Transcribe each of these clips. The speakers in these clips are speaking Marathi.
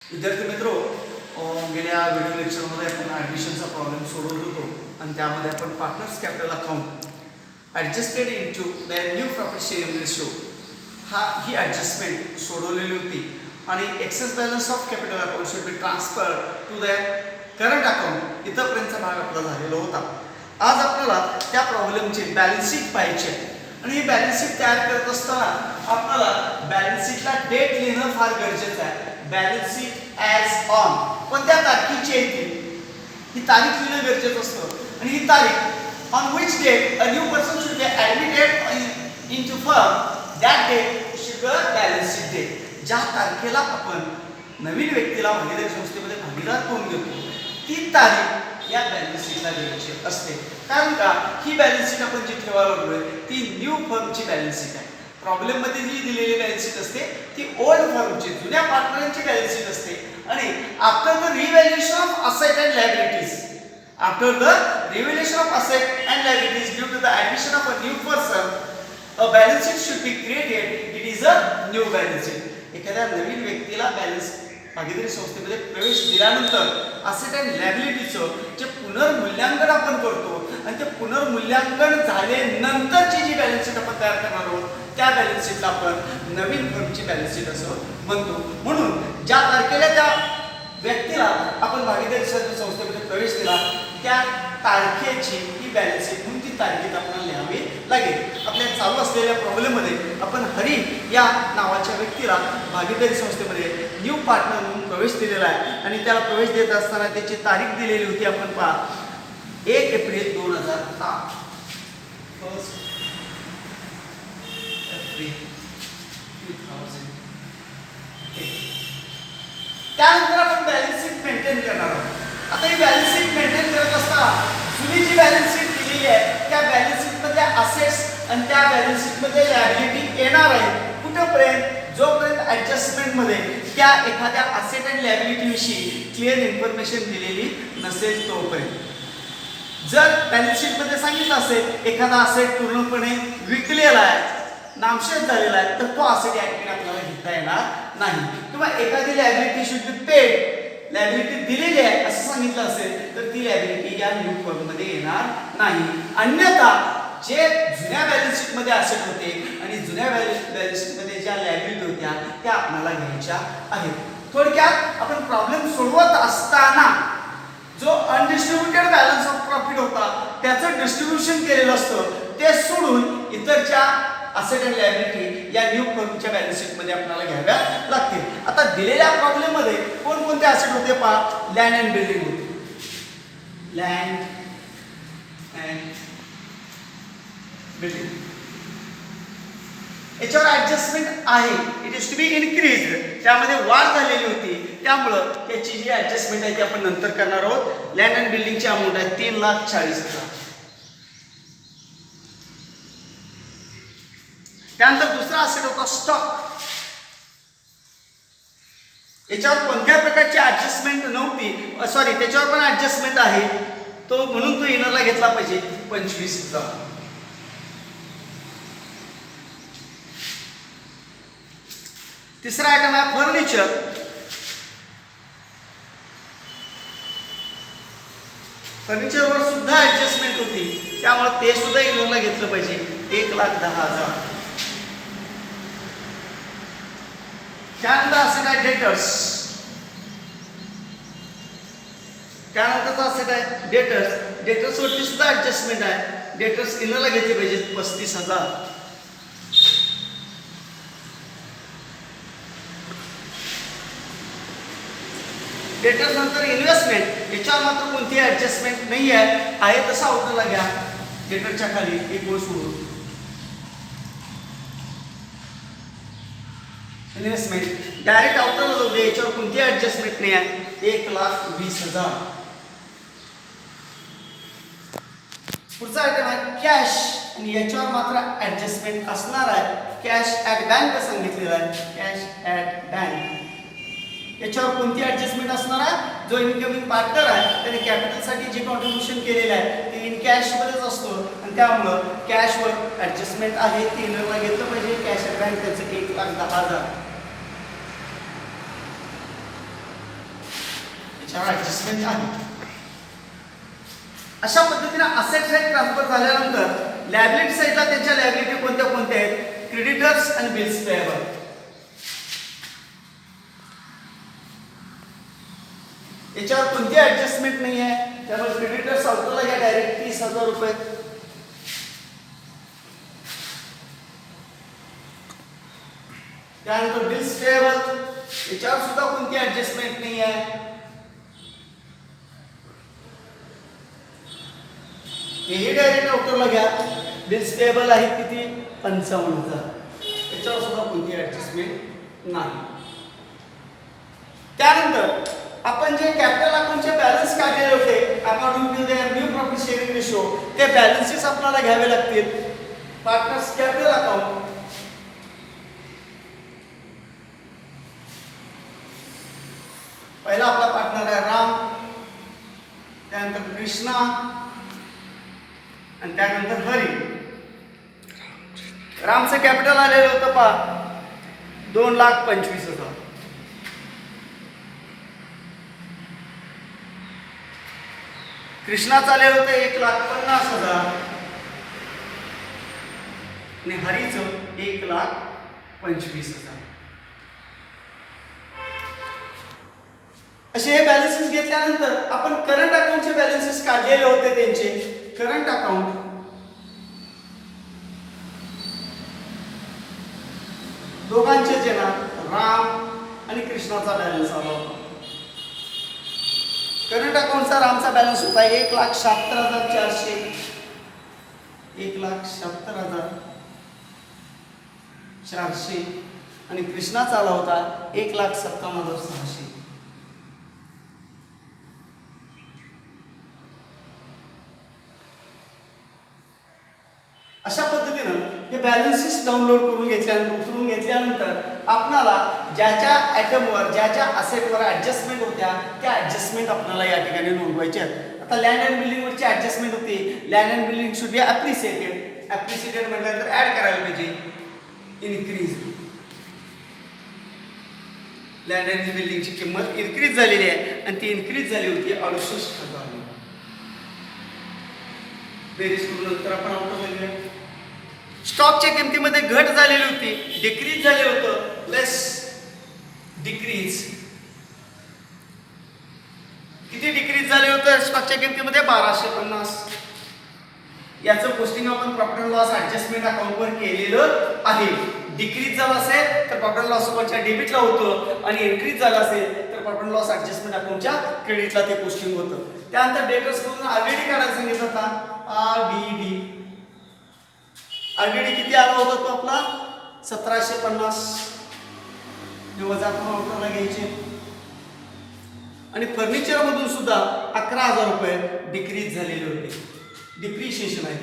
विद्यार्थी मित्रो, गेल्या व्हिडिओ लेक्चरमध्ये आपण ॲडमिशनचा प्रॉब्लेम सोडवत होतो आणि त्यामध्ये आपण partners capital account adjusted into the new profit sharing ratio ही ॲडजस्टमेंट सोडवलेली होती आणि excess balance of capital account should be transfer to the current account इथंपर्यंतचा भाग आपला झालेला होता. आज आपल्याला त्या प्रॉब्लेमची बॅलन्स शीट पाहिजे आणि ही बॅलन्स शीट तयार करत असताना आपल्याला बॅलन्स शीटला डेट लिहिणं फार गरजेचं आहे. बॅलन्स शीट ॲज ऑन कोणत्या तारखेची आहे ही तारीख लिहिणं गरजेचं असतं आणि ही तारीख on which date a new person should be admitted into firm that date should be balance sheet date. ज्या तारखेला आपण नवीन व्यक्तीला भागीदारी संस्थेमध्ये भागीदार करून घेतो ती तारीख या बॅलन्स शीटला द्यायची असते. कारण का ही बॅलन्स शीट आपण जी ठेवायला लागलोय ती न्यू फर्मची बॅलन्स शीट आहे. प्रॉब्लेममध्ये जी दिलेली बॅलन्स शीट असते ती ओल्ड फर्मची जुन्या पार्टनरची बॅलन्स शीट असते आणि after the revaluation of asset and liabilities and liabilities due to the addition of a new person, a balance sheet should be created. It is a new balance sheet. एखाद्या नवीन व्यक्तीला बॅलन्स भागीदारी संस्थेमध्ये प्रवेश दिल्यानंतर असेट अँड लायबिलिटीचं जे पुनर्मूल्यांकन आपण करतो आणि ते पुनर्मूल्यांकन झाल्यानंतरची जी बॅलन्स शीट आपण तयार करणार आहोत त्या बॅलन्स शीटला आपण नवीन फर्मची बॅलन्स शीट असं म्हणतो. म्हणून ज्या तारखेला त्या व्यक्तीला आपण भागीदारी संस्थेमध्ये प्रवेश दिला त्या तारखेची ही बॅलन्स शीट म्हणून ती तारखेत आपल्याला लिहावी लागेल. आपल्या चालू असलेल्या प्रॉब्लेममध्ये आपण हरी या नावाच्या व्यक्तीला भागीदारी संस्थेमध्ये न्यू पार्टनर म्हणून प्रवेश दिलेला आहे आणि त्याला प्रवेश देत असताना त्याची तारीख दिलेली होती. आपण पहा 1 एप्रिल 2007. त्यानंतर आपण बॅलन्स शीट मेंटेन करणार आहोत. आता ही बॅलन्स शीट मेंटेन करत असताना जुनी जी बॅलन्स शीट दिलेली आहे त्या बॅलन्स शीट मध्ये असेट्स आणि त्या बॅलन्स शीट मध्ये लायबिलिटी येणार आहे कुठेपर्यंत जोपर्यंत ऍडजस्टमेंट मध्ये त्या एखाद्या असेट आणि लायबिलिटी विषयी क्लिअर इन्फॉर्मेशन दिलेली नसेल तोपर्यंत. जर बॅलन्स शीट मध्ये सांगितलं असेल एखादा असेट पूर्णपणे विकलेला आहे नामशेष झालेला आहे तर तो असेट या ठिकाणी आपल्याला घेता येणार नाही किंवा एखादी liability should be paid liability दिलेली आहे असं सांगितलं असेल तर ती लायबिलिटी या न्यू फर्म मध्ये येणार नाही. अन्यथा जे जुन्या बॅलन्स शीट मध्ये असेट होते आणि जुन्या बॅलन्स शीट मध्ये ज्या लायबिलिटी होत्या त्या आपल्याला घ्यायच्या आहेत. थोडक्यात आपण प्रॉब्लेम सोडवत असताना जो अनडिस्ट्रीब्युटेड बॅलन्स ऑफ प्रॉफिट होता त्याचं डिस्ट्रीब्युशन केलेलं असतं ते सोडून इतरच्या असेट अँड लायबिलिटी या न्यू फर्मच्या बॅलन्स शीट मध्ये आपल्याला घ्याव्या लागतील. आता दिलेल्या प्रॉब्लेम मध्ये कोणकोणते असेट होते पहा. लँड अँड बिल्डिंग होते. लँड अँड बिल्डिंग याच्यावर ऍडजस्टमेंट आहे. It is to be increase त्यामध्ये वाढ झालेली होती त्यामुळं त्याची जी ऍडजस्टमेंट आहे ती आपण नंतर करणार आहोत. लँड अँड बिल्डिंगची अमाऊंट आहे 3,40,000. त्यानंतर दुसरा असेट होता स्टॉक. याच्यावर कोणत्या प्रकारची ऍडजस्टमेंट नव्हती त्याच्यावर पण ऍडजस्टमेंट आहे तो म्हणून तो इनरला घेतला पाहिजे 25,000. तिसरा आयटम आहे फर्निचर. फर्निचरवर सुद्धा ऍडजस्टमेंट होती त्यामुळे ते सुद्धा इनरला घेतलं पाहिजे 1,10,000. त्यानंतर असेट आहे डेटर्स. त्यानंतरचा असेट आहे डेटर्स वरती सुद्धा ऍडजस्टमेंट आहे. डेटर्स इनरला घेतले पाहिजे 35,000. डेटर्स नंतर इन्व्हेस्टमेंट याच्यावर मात्र कोणती ऍडजस्टमेंट नाही आहे तसा आउटरला घ्या. डेटरच्या खाली एक ओळ सोडून इन्व्हेस्टमेंट डायरेक्ट आउटरला जाऊ दे याच्यावर कोणती ऍडजस्टमेंट नाही आहे 1,20,000. पुढचा आयटम आहे कॅश आणि याच्यावर मात्र ऍडजस्टमेंट असणार आहे. कॅश ॲट बँक सांगितलेलं आहे. कॅश ॲट बँक याच्यावर कोणती ऍडजस्टमेंट असणार आहे. जो इनकमिंग पार्टनर आहे त्याने कॅपिटलसाठी जे कॉन्ट्रीब्युशन केलेलं आहे ते इन कॅश मध्येच असतो आणि त्यामुळं कॅशवर ऍडजस्टमेंट आहे ते इनरला घेतलं पाहिजे. कॅश ॲट बँक त्याचं 1,10,000. त्याच्यावर ऍडजस्टमेंट आहे. अशा पद्धतीने असेट साईड ट्रान्सफर झाल्यानंतर लायबिलिटी साईडला त्यांच्या लायबिलिटी कोणत्या कोणत्या आहेत? क्रेडिटर्स आणि बिल्स पेएबल. याच्यावर कोणती ऍडजस्टमेंट नाही आहे, त्यामुळे क्रेडिटर्स आउटला घ्या डायरेक्ट 30,000 रुपये. त्यानंतर बिल्स पेएबल याच्यावर सुद्धा कोणती ऍडजस्टमेंट नाही आहे. हे डायरेक्ट आउटरला घ्या. बिल्स पेएबल आहे किती? 55,000. याच्यावर सुद्धा कोणती ऍडजस्टमेंट नाही. त्यानंतर आपण जे कॅपिटल अकाउंटचे बॅलन्स काढलेले होते according to their new profit sharing ratio, ते बॅलन्सेस आपल्याला घ्यावे लागतील. पार्टनर्स कॅपिटल अकाउंट, पहिला आपला पार्टनर आहे राम, त्यानंतर कृष्णा आणि त्यानंतर हरी. रामचं कॅपिटल आलेलं होतं पहा 2,25,000. कृष्णाचं आलेलं होतं 1,50,000 आणि हरीचं 1,25,000. असे हे बॅलन्सेस घेतल्यानंतर आपण करंट अकाउंटचे बॅलन्सेस काढलेले होते. त्यांचे करंट अकाउंट दोघांचे जे ना राम आणि कृष्णाचा बॅलन्स आला होता. करंट अकाउंटचा रामचा बॅलन्स होता 1,77,400, 1,77,400 आणि कृष्णाचा आला होता 1,57,600. अशा पद्धतीनं हे बॅलन्सेस डाउनलोड करून घेतल्यानंतर उतरून घेतल्यानंतर आपल्याला ज्याच्या आयटमवर ज्याच्या असेटवर ऍडजस्टमेंट होत्या त्या ऍडजस्टमेंट आपल्याला या ठिकाणी नोंदवायच्या आहेत. आता लँड अँड बिल्डिंगवरची ऍडजस्टमेंट होती. Land and building should be appreciated. Appreciated म्हटल्यानंतर ऍड करायला पाहिजे इन्क्रीज. लँड अँड बिल्डिंगची किंमत इन्क्रीज झालेली आहे आणि ती इन्क्रीज झाली होती 68,000. बेरीज करून नंतर आपण आउटपुट स्टॉकच्या किमतीमध्ये घट झालेली होती, डिक्रीज झाले होतं. लेस डिक्रीज. किती डिक्रीज झाले होतं स्टॉकच्या किमतीमध्ये? 1,250. याचं पोस्टिंग आपण प्रॉफिट अँड लॉस ऍडजस्टमेंट अकाउंटवर केलेलं आहे. डिक्रीज झाला असेल तर प्रॉफिट अँड लॉस अकाउंटच्या डेबिटला होतं आणि इन्क्रीज झाला असेल तर प्रॉफिट अँड लॉस ऍडजस्टमेंट अकाउंटच्या क्रेडिटला ते पोस्टिंग होतं. त्यानंतर डेटर्स कडून आरडीडी काढायला सांगितलं होता. आरडीडी किती आला होता तो आपला? 1,750. हे वजा करून आपल्याला घ्यायचे. आणि फर्निचर मधून सुद्धा 11,000 रुपये डिक्रीज झालेले होते. डिप्रिशिएशन आहे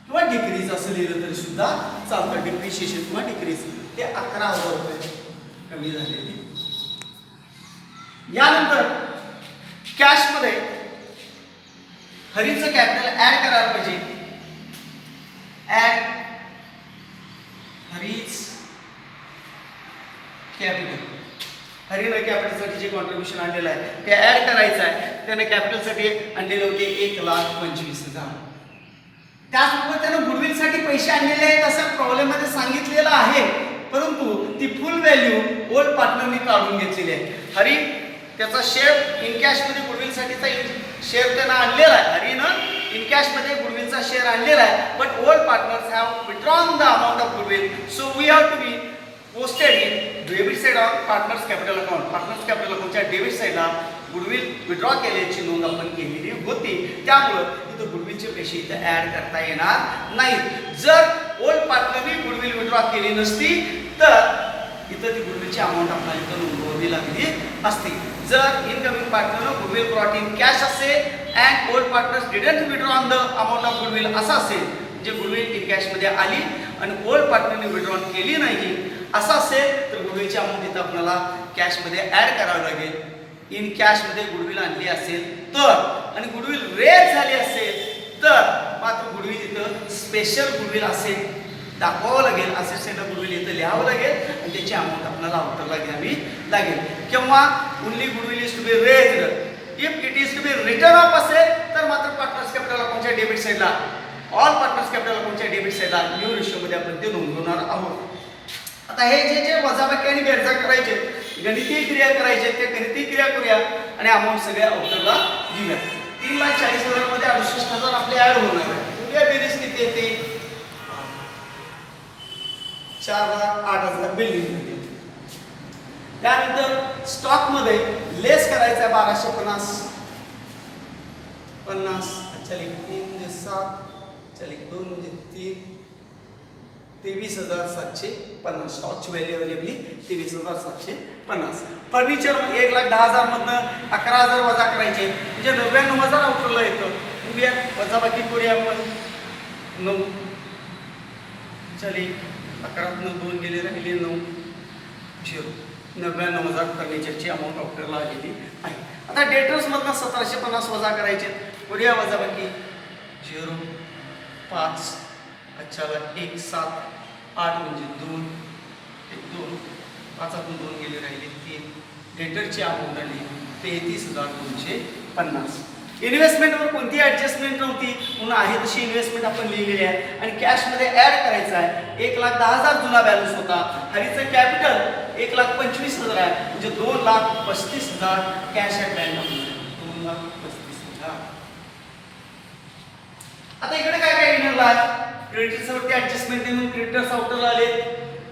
किंवा डिक्रीज असं लिहिलं तरी सुद्धा चालतं. डिप्रिशिएशन किंवा डिक्रीज ते 11,000 रुपये कमी झालेली. यानंतर कॅश मध्ये हरीचं कॅपिटल ऍड करायला पाहिजे. Add Hari's capital. हरीनं कॅपिटलसाठी जे कॉन्ट्रीब्युशन आणलेलं आहे ते ऍड करायचं आहे. त्याने कॅपिटलसाठी आणलेले होते 1,25,000. त्याचबरोबर त्यानं गुडविलसाठी पैसे आणलेले आहेत असं प्रॉब्लेम मध्ये सांगितलेलं आहे, परंतु ती फुल व्हॅल्यू ओल्ड पार्टनरनी काढून घेतलेली आहे. हरी त्याचा शेअर इन कॅश मध्ये गुडविलसाठीचा शेअर त्यानं आणलेला आहे. हरीनं इन कॅश मध्ये गुडविलचा शेअर आणलेला आहे. But old partners have withdrawn the amount of goodwill, so we have to be posted in debit side of partners capital account. Partners capital अकाउंटच्या डेबिट साइडला गुडविल विथड्रॉ केल्याची नोंद आपण केलेली होती. त्यामुळं इथं गुडविलचे पैसे इथं ऍड करता येणार नाहीत. जर ओल्ड पार्टनरनी गुडविल विथड्रॉ केली नसती तर इथं ती गुडविलची अमाऊंट आपल्याला इथं नोंदवावी लागली असती. जर incoming partner goodwill brought in cash असेल and old partners didn't withdraw on the amount of goodwill असं असेल, जे गुडविल इन कॅश मध्ये आली आणि ओल्ड पार्टनरने विथड्रॉ केली नाही असं असेल तर गुडविलची अमाऊंट इथं आपल्याला कॅश मध्ये ऍड करावं लागेल. इन कॅश मध्ये गुडविल आणली असेल तर आणि गुडविल रेअर झाली असेल तर मात्र गुडविल इथं स्पेशल गुडविल असेल दाखवावं लागेल. असेल गुडविल इथं लिहावं लागेल आणि त्याची अमाऊंट आपल्याला आउटरला घ्यावी लागेल. किंवा only goodwill is to be raised. If it is to be written off असेल तर मात्र पार्टनर्स कॅपिटल अकाउंटच्या डेबिट साईडला, ऑल पार्टनर्स कॅपिटल अकाउंटच्या डेबिट साईडला न्यू रेशोमध्ये आपण ते नोंदवणार आहोत. आता हे जे जे वजाबाकी आणि बेरजा करायचे, गणितीय क्रिया करायचे, ते गणितीय क्रिया करूया आणि अमाऊंट सगळ्या आउटरला घेऊया. 3,40,000 मध्ये 68,000 आपले ऍड होणार आहे. उद्या बेरीज किती येते? 4,08,000 बिल्डिंग. त्यानंतर स्टॉक मध्ये लेस करायचा आहे 1250. चल 3 म्हणजे 7, चल 2 म्हणजे 3, 23,750. स्टॉकची व्हॅल्यू अवेलेबली 23,750. फर्निचर 1,10,000 मधनं 11,000 वजा करायचे म्हणजे 99,000 आउटरला येतं. उद्या वजाबाकी करूया आपण. 9 चल 11तनं 2 गेले, राहिले 9, 0. 99,000 फर्निचरची अमाऊंट आउटरला आलेली आहे. आता डेटर्स मधनं 1,750 वजा करायचे. करूया वजाबाकी. 0, 5, अच्छाला 1, 7, 8 म्हणजे 2, 1, 2, 5तून 2 गेले, राहिले 3. डेटरची अमाऊंट आली 33,250. इन्व्हेस्टमेंटवर कोणती ऍडजस्टमेंट नव्हती म्हणून आहे तशी इन्व्हेस्टमेंट आपण लिहिलेली आहे. आणि कॅशमध्ये ऍड करायचं आहे. 1,10,000 जुना बॅलन्स होता. हरीचं कॅपिटल 1,25,000 आहे म्हणजे 2,35,000 कॅश ॲट बँक. 2,35,000. आता इकडे काय काय येणार आहे? क्रेडिटर्सवरती ऍडजस्टमेंट नाही म्हणून क्रेडिटर्स आउटरला आले.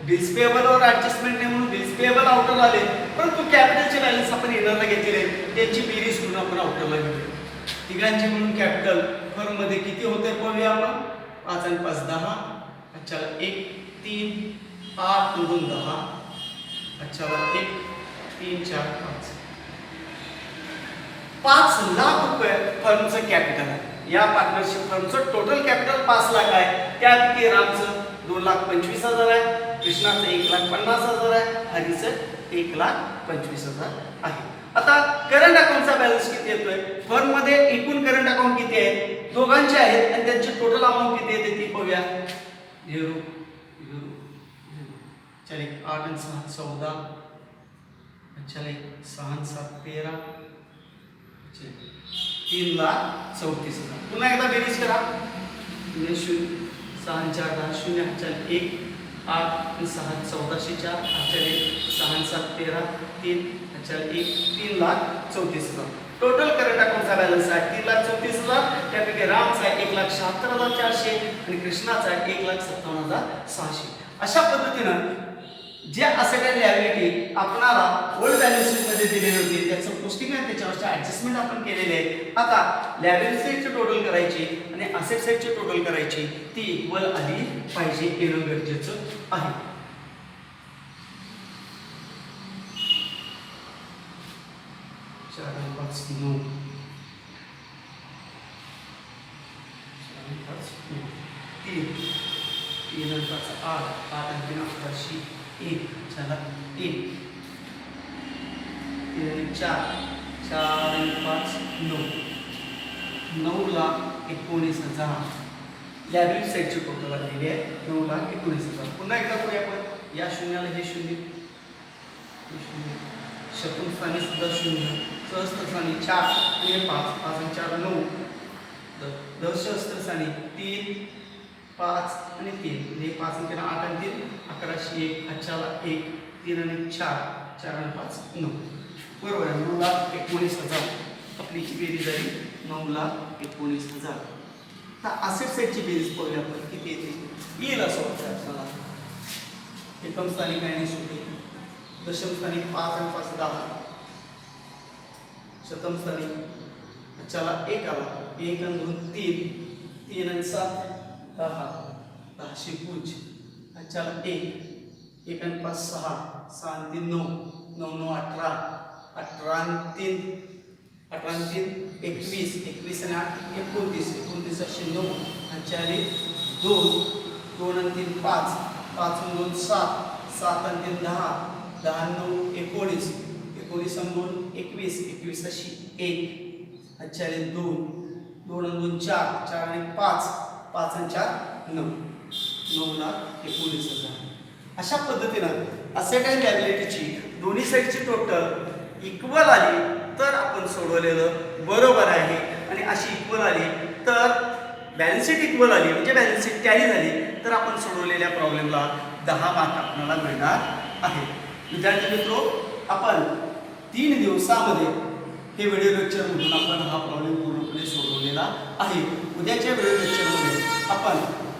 बिल्स पेबलवर ऍडजस्टमेंट नाही म्हणून बिल्स पेबल आउटरला आले. परंतु कॅपिटलचे बॅलन्स आपण येणारला घेतलेले, त्यांची बेरीज करून आपण आउटरला घेतले. तिघांचे म्हणून कॅपिटल फर्म मध्ये किती होते पाहूया आपण. 5 आणि 5 10. अच्छा 1 3 8 2 10. अच्छा 1 3 4 5. 5 लाख रुपये फर्मचं कॅपिटल आहे. या पार्टनरशिप फर्मचं टोटल कॅपिटल 5 लाख आहे. त्यापैकी रामचं 2,25,000 आहे, कृष्णाचं 1,50,000 आहे, हरीचं 1,25,000 आहे. आता करंट अकाउंटचा बॅलन्स किती येतोय? फर्म मध्ये एकूण करंट अकाउंट किती आहे? दोघांचे आहेत आणि त्यांची टोटल अमाऊंट किती येते ती पाहूया. 0 0 चल 8 आणि 6 14. चल 6 आणि 7 13. 3,34,000. पुन्हा एकदा बेरीज करा. 0 6 आणि 4 10 0. चल 1 8 आणि 6 14,400. चल 6 आणि 7 13 3. चल 1 3,34,000. टोटल करंट अकाउंटचा बॅलन्स आहे 3,34,000. त्यापैकी रामचा आहे 1,76,400 आणि कृष्णाचा आहे 1,57,600. अशा पद्धतीनं जे असेट आणि लायबिलिटी आपणाला ओल्ड बॅलन्स शीट मध्ये दिलेली होती त्याचं पोस्टिंग आहे, त्याच्यावरचे ऍडजस्टमेंट आपण केलेले आहे. आता लायबिलिटी साईडची टोटल करायची आणि असेट साईडची टोटल करायची, ती इक्वल आली पाहिजे येणं गरजेचं आहे. 4 आणि 5 9 3 3 आणि 5 8 8 आणि 3 11 1 चला 3 3 आणि 4 4 आणि 5 9 9,19,000 लायबिलिटी साईडची टोटल आलेली आहे 9,19,000. पुन्हा एकदा करूया आपण. या शून्याला हे शून्य, शतुस्थानी सुद्धा 0, सहस्त्रस्थानी 4 आणि 5 5 आणि 4 9. दशस्त्रस्थानी 3 5 आणि 3 म्हणजे 5 आणि 3 8 आणि 3 1101. अच्छाला 1 3 आणि 4 4 आणि 5 9. बरोबर आहे. 9,19,000 आपली ही बेरीज झाली 9,19,000. आता असेट साईडची बेरीज पाहूया आपण किती येते. येईल असं वाटतं आपल्याला. एकम स्थानी काय नाही सुटे. दशम स्थानी 5 आणि 5 10. शतम स्थानी अच्छाला 1 आला 1 आणि 2 3 3 आणि 7 10 10 पूज. अच्छाला 1 1 आणि 5 6 6 आणि 3 9 9 9 18 18 आणि 3 18 आणि 3 21 21 आणि 8 29 29 असे 9 आणि 4 2 2 आणि 3 5 5 आणि 2 7 7 आणि 3 10 10 आणि 9 19 19 आणि 2 21 21 अशी 1 अच्छा 2 2 आणि 2 4 4 आणि 5 5 आणि 4 9 9,19,000. अशा पद्धतीनं असेट अँड लायबिलिटीची दोन्ही साईडची टोटल इक्वल आली तर आपण सोडवलेलं बरोबर आहे. आणि अशी इक्वल आली तर बॅलन्स शीट इक्वल आली म्हणजे बॅलन्स शीट टॅली झाली तर आपण सोडवलेल्या प्रॉब्लेमला 10 मार्क आपल्याला मिळणार आहे. विद्यार्थी मित्रो, आपण 3 दिवसामध्ये हे व्हिडिओ लेक्चरमधून आपण हा प्रॉब्लेम पूर्णपणे सोडवलेला आहे. उद्याच्या व्हिडिओ लेक्चरमध्ये आपण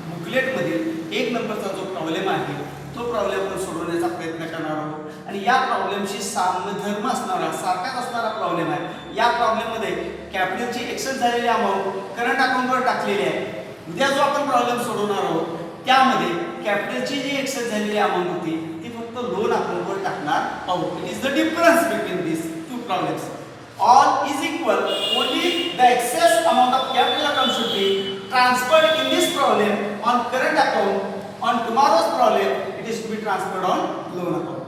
बुकलेटमधील 1 नंबरचा जो प्रॉब्लेम आहे तो प्रॉब्लेम आपण सोडवण्याचा प्रयत्न करणार आहोत. आणि या प्रॉब्लेमशी सामधर्म असणारा सारखाच असणारा प्रॉब्लेम आहे. या प्रॉब्लेममध्ये कॅपिटलची एक्सेस झालेली अमाऊंट करंट अकाउंटवर टाकलेली आहे. उद्या जो आपण प्रॉब्लेम सोडवणार आहोत त्यामध्ये कॅपिटलची जी एक्सेस झालेली अमाऊंट होती ती फक्त लोन अकाउंटवर टाकणार आहोत. It is the difference between this two problems. All is equal, only the excess amount of capital account should be transferred in this problem on current account. On tomorrow's problem, it is to be transferred on loan account.